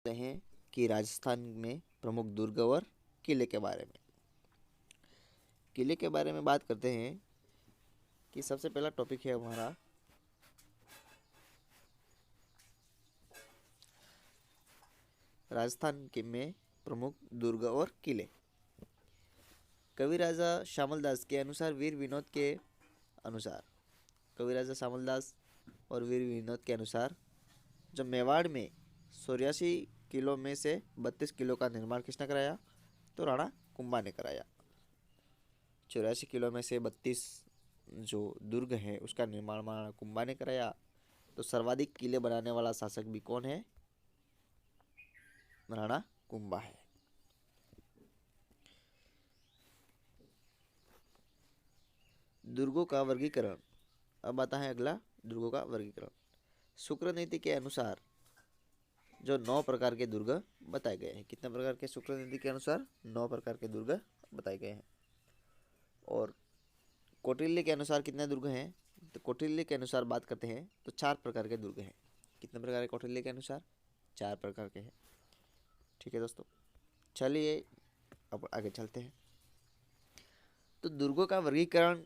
करते हैं कि राजस्थान में प्रमुख दुर्ग और किले के बारे में। किले के बारे में बात करते हैं कि सबसे पहला टॉपिक है हमारा राजस्थान के में प्रमुख दुर्ग और किले। कवि राजा श्यामल दास के अनुसार वीर विनोद के अनुसार कवि राजा श्यामल दास और वीर विनोद के अनुसार जो मेवाड़ में 84 किलो में से 32 किलो का निर्माण किसने कराया? तो राणा कुंभा ने कराया। 84 किलो में से 32 जो दुर्ग है उसका निर्माण राणा कुंभा ने कराया। तो सर्वाधिक किले बनाने वाला शासक भी कौन है? राणा कुंभा है। दुर्गों का वर्गीकरण। अब आता है अगला दुर्गों का वर्गीकरण। शुक्र नीति के अनुसार जो 9 प्रकार के दुर्ग बताए गए हैं। कितने प्रकार के? शुक्र नीति के अनुसार 9 प्रकार के दुर्ग बताए गए हैं। और कौटिल्य के अनुसार कितने दुर्ग हैं? तो कौटिल्य के अनुसार बात करते हैं तो 4 प्रकार के दुर्ग हैं। कितने प्रकार के कौटिल्य के अनुसार? 4 प्रकार के हैं। ठीक है दोस्तों, चलिए अब आगे चलते हैं। तो दुर्गों का वर्गीकरण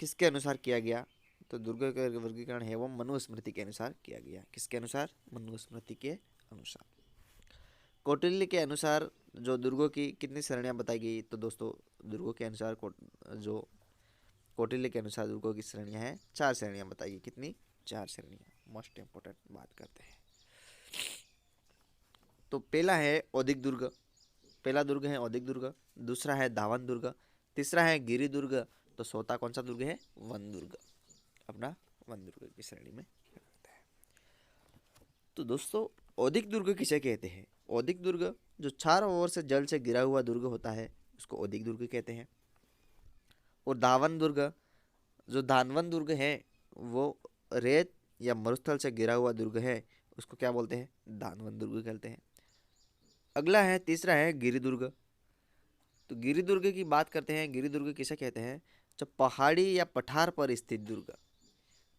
किसके अनुसार किया गया? तो दुर्गों का वर्गीकरण है वो मनुस्मृति के अनुसार किया गया। किसके अनुसार? मनुस्मृति के अनुसार। कौटिल्य के अनुसार जो दुर्गों की कितनी श्रेणियां बताई गई? तो दोस्तों दुर्गों के अनुसार जो कौटिल्य के अनुसार दुर्गों की श्रेणियां हैं 4 श्रेणियां बताई गई। कितनी? 4 श्रेणियां। मोस्ट इंपोर्टेंट बात करते हैं। तो पहला है औदिक दुर्ग। पहला दुर्ग है औदिक दुर्ग। दूसरा है धावन दुर्ग। तीसरा है गिरि दुर्ग। तो चौथा कौन सा दुर्ग है? वन दुर्ग। अपना वन दुर्ग की श्रेणी में आता है। तो दोस्तों औदिक दुर्ग किसे कहते हैं? औदिक दुर्ग जो चारों ओर से जल से गिरा हुआ दुर्ग होता है उसको औदिक दुर्ग कहते हैं। और धावन दुर्ग जो धानवन दुर्ग है वो रेत या मरुस्थल से घिरा हुआ दुर्ग है उसको क्या बोलते हैं? धानवन दुर्ग कहते हैं। अगला है तीसरा है गिरि दुर्ग। तो गिरि दुर्ग की बात करते हैं। गिरि दुर्ग किसे कहते हैं? जो पहाड़ी या पठार पर स्थित दुर्ग।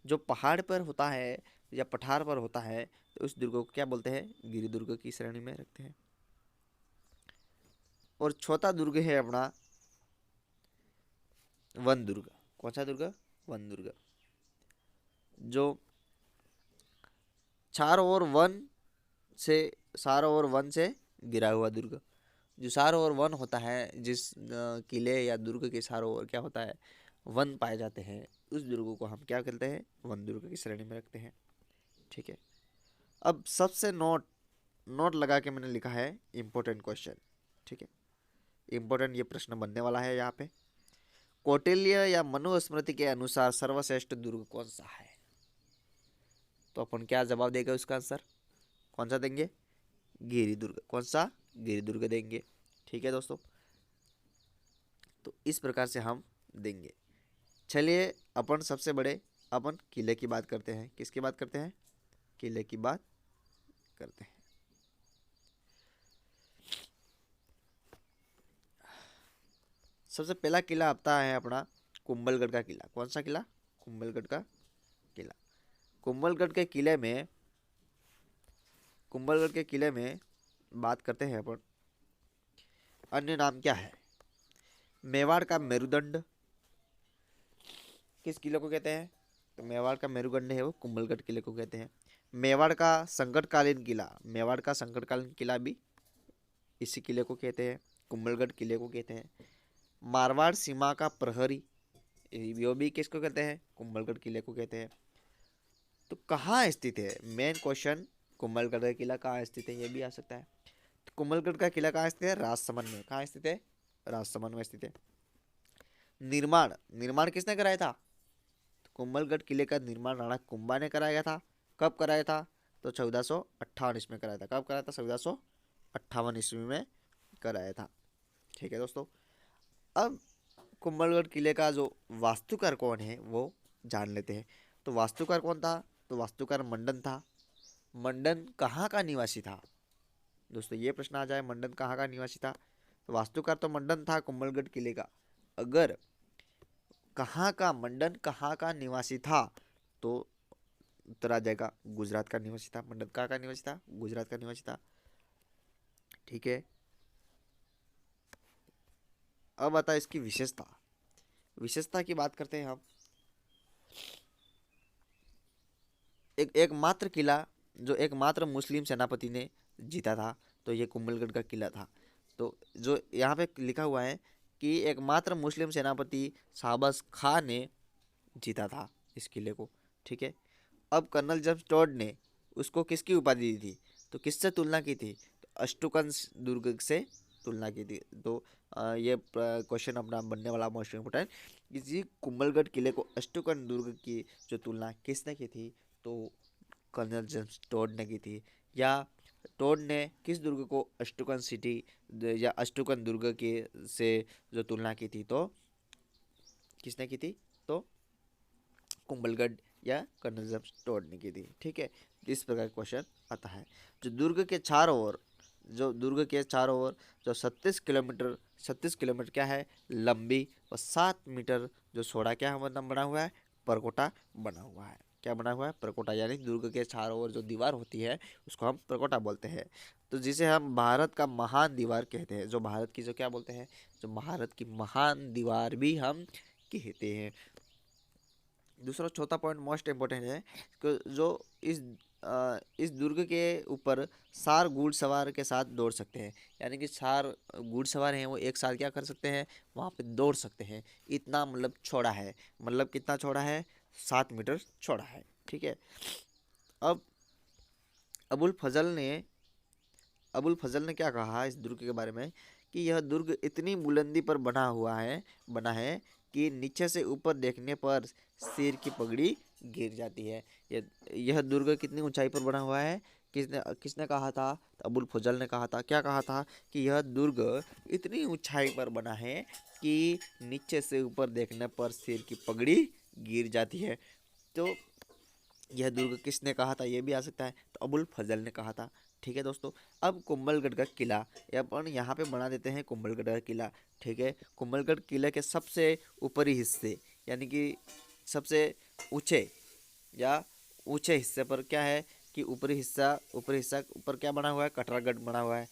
जो पहाड़ पर होता है या पठार पर होता है तो उस दुर्ग को क्या बोलते हैं? गिरि दुर्ग की श्रेणी में रखते हैं। और चौथा दुर्ग है अपना वन दुर्ग। कौन सा दुर्ग? वन दुर्ग। जो चारों ओर वन से चारों ओर वन से घिरा हुआ दुर्ग। जो चारों ओर वन होता है, जिस किले या दुर्ग के चारों ओर क्या होता है? वन पाए जाते हैं। उस दुर्ग को हम क्या कहते हैं? वन दुर्ग की श्रेणी में रखते हैं। ठीक है। अब सबसे नोट नोट लगा के मैंने लिखा है इंपॉर्टेंट क्वेश्चन। ठीक है, इंपॉर्टेंट ये प्रश्न बनने वाला है यहाँ पे। कौटिल्य या मनुस्मृति के अनुसार सर्वश्रेष्ठ दुर्ग कौन सा है? तो अपन क्या जवाब देगा? उसका आंसर कौन सा देंगे? गिरि दुर्ग। कौन सा? गिरि दुर्ग देंगे। ठीक है दोस्तों, तो इस प्रकार से हम देंगे। चलिए अपन सबसे बड़े अपन किले की बात करते हैं। किसकी बात करते हैं? किले की बात करते हैं। सबसे पहला किला आता है अपना कुंभलगढ़ का किला। कौन सा किला? कुंभलगढ़ का किला। कुंभलगढ़ के किले में कुंभलगढ़ के किले में बात करते हैं अपन। अन्य नाम क्या है? मेवाड़ का मेरुदंड किस किले को कहते हैं? तो मेवाड़ का मेरुदंड है वो कुंभलगढ़ किले को कहते हैं। मेवाड़ का संकटकालीन किला, मेवाड़ का संकटकालीन किला भी इसी किले को कहते हैं, कुंभलगढ़ किले को कहते हैं। मारवाड़ सीमा का प्रहरी, यो भी किसको कहते हैं? कुंभलगढ़ किले को कहते हैं। तो कहाँ स्थित है? मेन क्वेश्चन, कुंभलगढ़ का किला कहाँ स्थित है ये भी आ सकता है। तो कुंभलगढ़ का किला कहाँ स्थित है? राजसमंद में। कहाँ स्थित है? राजसमंद में स्थित है। निर्माण निर्माण किसने कराया था? तो कुंभलगढ़ किले का निर्माण राणा कुंभा ने कराया था। कब कराया था? तो 1458 ईस्वी में कराया था। कब कराया था? 1458 ईस्वी में कराया था। ठीक है दोस्तों, अब कुंभलगढ़ किले का जो वास्तुकार कौन है वो जान लेते हैं। तो वास्तुकार कौन था? तो वास्तुकार मंडन था। मंडन कहाँ का निवासी था? दोस्तों ये प्रश्न आ जाए, मंडन कहाँ का निवासी था? तो वास्तुकार तो मंडन था कुंभलगढ़ किले का। अगर कहाँ का मंडन कहाँ का निवासी था तो उत्तर आ जाएगा गुजरात का निवासी था। मंडन कहाँ का निवासी था? गुजरात का निवासी था। ठीक है। अब आता है इसकी विशेषता। विशेषता की बात करते हैं हम। एकमात्र किला जो एकमात्र मुस्लिम सेनापति ने जीता था, तो ये कुंभलगढ़ का किला था। तो जो यहाँ पे लिखा हुआ है कि एकमात्र मुस्लिम सेनापति शाहबाज खां ने जीता था इस किले को, ठीक है। अब कर्नल जेम्स टॉड ने उसको किसकी उपाधि दी थी, तो किससे तुलना की थी, तो अष्टुकन दुर्ग से तुलना की थी। तो ये क्वेश्चन अपना बनने वाला मोस्ट इम्पोर्टेंट, इसी कुंभलगढ़ किले को अष्टुकन दुर्ग की जो तुलना किसने की थी, तो कर्नल जेम्स टॉड ने की थी। या टॉड ने किस दुर्ग को अष्टुकन सिटी या अष्टुकन दुर्ग के से जो तुलना की थी, तो किसने की थी, तो कुंभलगढ़ या कर्नल जेम्स टॉड ने की थी, ठीक है। इस प्रकार का क्वेश्चन आता है। जो दुर्ग के चारों ओर जो 36 किलोमीटर क्या है लंबी और 7 मीटर जो चौड़ा क्या बना हुआ है, परकोटा बना हुआ है। क्या बना हुआ है, परकोटा। यानी दुर्ग के चारों ओर जो दीवार होती है उसको हम परकोटा बोलते हैं। तो जिसे हम भारत का महान दीवार कहते हैं, जो भारत की जो क्या बोलते हैं, जो भारत की महान दीवार भी हम कहते हैं। दूसरा चौथा पॉइंट मोस्ट इम्पोर्टेंट है कि जो इस दुर्ग के ऊपर 4 घुड़सवार के साथ दौड़ सकते हैं। यानी कि 4 घुड़सवार हैं वो एक साथ क्या कर सकते हैं, वहाँ पे दौड़ सकते हैं। इतना मतलब चौड़ा है, मतलब कितना चौड़ा है, 7 मीटर चौड़ा है, ठीक है। अब अबुल फजल ने अबुल फजल ने क्या कहा इस दुर्ग के बारे में, कि यह दुर्ग इतनी बुलंदी पर बना है कि नीचे से ऊपर देखने पर शेर की पगड़ी गिर जाती है। यह दुर्ग कितनी ऊंचाई पर बना हुआ है, किसने किसने कहा था, तो अबुल फजल ने कहा था। क्या कहा था, कि यह दुर्ग इतनी ऊंचाई पर बना है कि नीचे से ऊपर देखने पर शेर की पगड़ी गिर जाती है। तो यह दुर्ग किसने कहा था, यह भी आ सकता है, तो अबुल फजल ने कहा था, ठीक है दोस्तों। अब कुंभलगढ़ का किला अपन यहाँ पे बना देते हैं, कुंभलगढ़ का किला, ठीक है। कुंभलगढ़ किले के सबसे ऊपरी हिस्से यानी कि सबसे ऊंचे या ऊंचे हिस्से पर क्या है, कि ऊपरी हिस्सा ऊपर क्या बना हुआ है, कटरागढ़ बना हुआ है।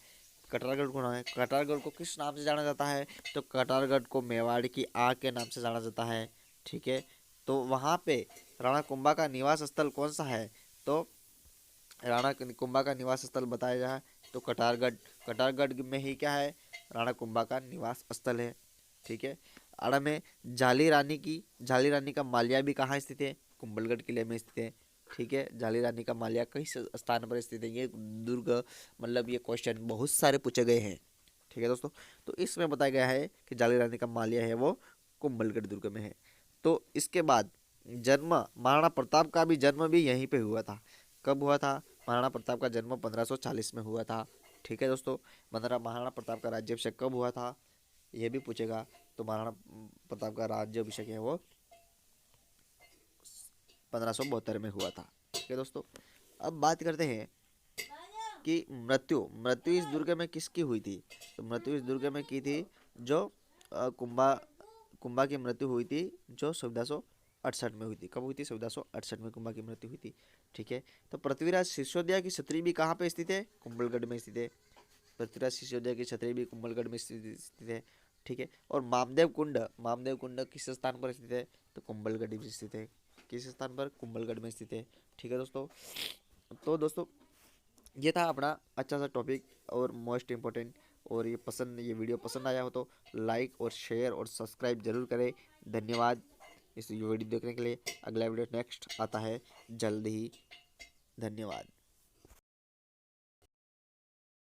कटरागढ़ बना है। कटरागढ़ को किस नाम से जाना जाता है, तो कटरागढ़ को मेवाड़ की आग के नाम से जाना जाता है, ठीक है। तो वहाँ पे राणा कुंभा का निवास स्थल कौन सा है, तो राणा कुंभा का निवास स्थल बताया जाए तो कटारगढ़। कटारगढ़ में ही क्या है, राणा कुंभा का निवास स्थल है, ठीक है। आड़ा में झाली रानी का माल्या भी कहाँ स्थित है, कुंभलगढ़ किले में स्थित है, ठीक है। झाली रानी का माल्या किस स्थान पर स्थित है, ये दुर्ग मतलब ये क्वेश्चन बहुत सारे पूछे गए हैं, ठीक है दोस्तों। तो इसमें बताया गया है कि झाली रानी का माल्या है वो कुंभलगढ़ दुर्ग में है। तो इसके बाद जन्म महाराणा प्रताप का भी जन्म भी यहीं पे हुआ था। कब हुआ था, महाराणा प्रताप का जन्म 1540 में हुआ था, ठीक है दोस्तों। महाराणा प्रताप का राज्याभिषेक कब हुआ था, ये भी पूछेगा। तो महाराणा प्रताप का राज्याभिषेक है वो 1572 में हुआ था, ठीक है दोस्तों। अब बात करते हैं कि मृत्यु इस दुर्ग में किसकी हुई थी, तो मृत्यु इस दुर्ग में की थी जो कुंभा कुंभा की मृत्यु हुई थी, जो 1468 में हुई थी। कब हुई थी, 1468 में कुंभा की मृत्यु हुई थी, ठीक है। तो पृथ्वीराज सिसोदिया की छतरी भी कहाँ पे स्थित है, कुंभलगढ़ में स्थित है। पृथ्वीराज सिसोदिया की छतरी भी कुंभलगढ़ में स्थित है, ठीक है। और मामदेव कुंड किस स्थान पर स्थित है, तो कुंभलगढ़ में स्थित है। किस स्थान पर, कुंभलगढ़ में स्थित है, ठीक है दोस्तों। तो दोस्तों ये था अपना अच्छा सा टॉपिक और मोस्ट इम्पोर्टेंट। और ये वीडियो पसंद आया हो तो लाइक और शेयर और सब्सक्राइब जरूर करें। धन्यवाद इस वीडियो देखने के लिए। अगला वीडियो नेक्स्ट आता है जल्द ही। धन्यवाद।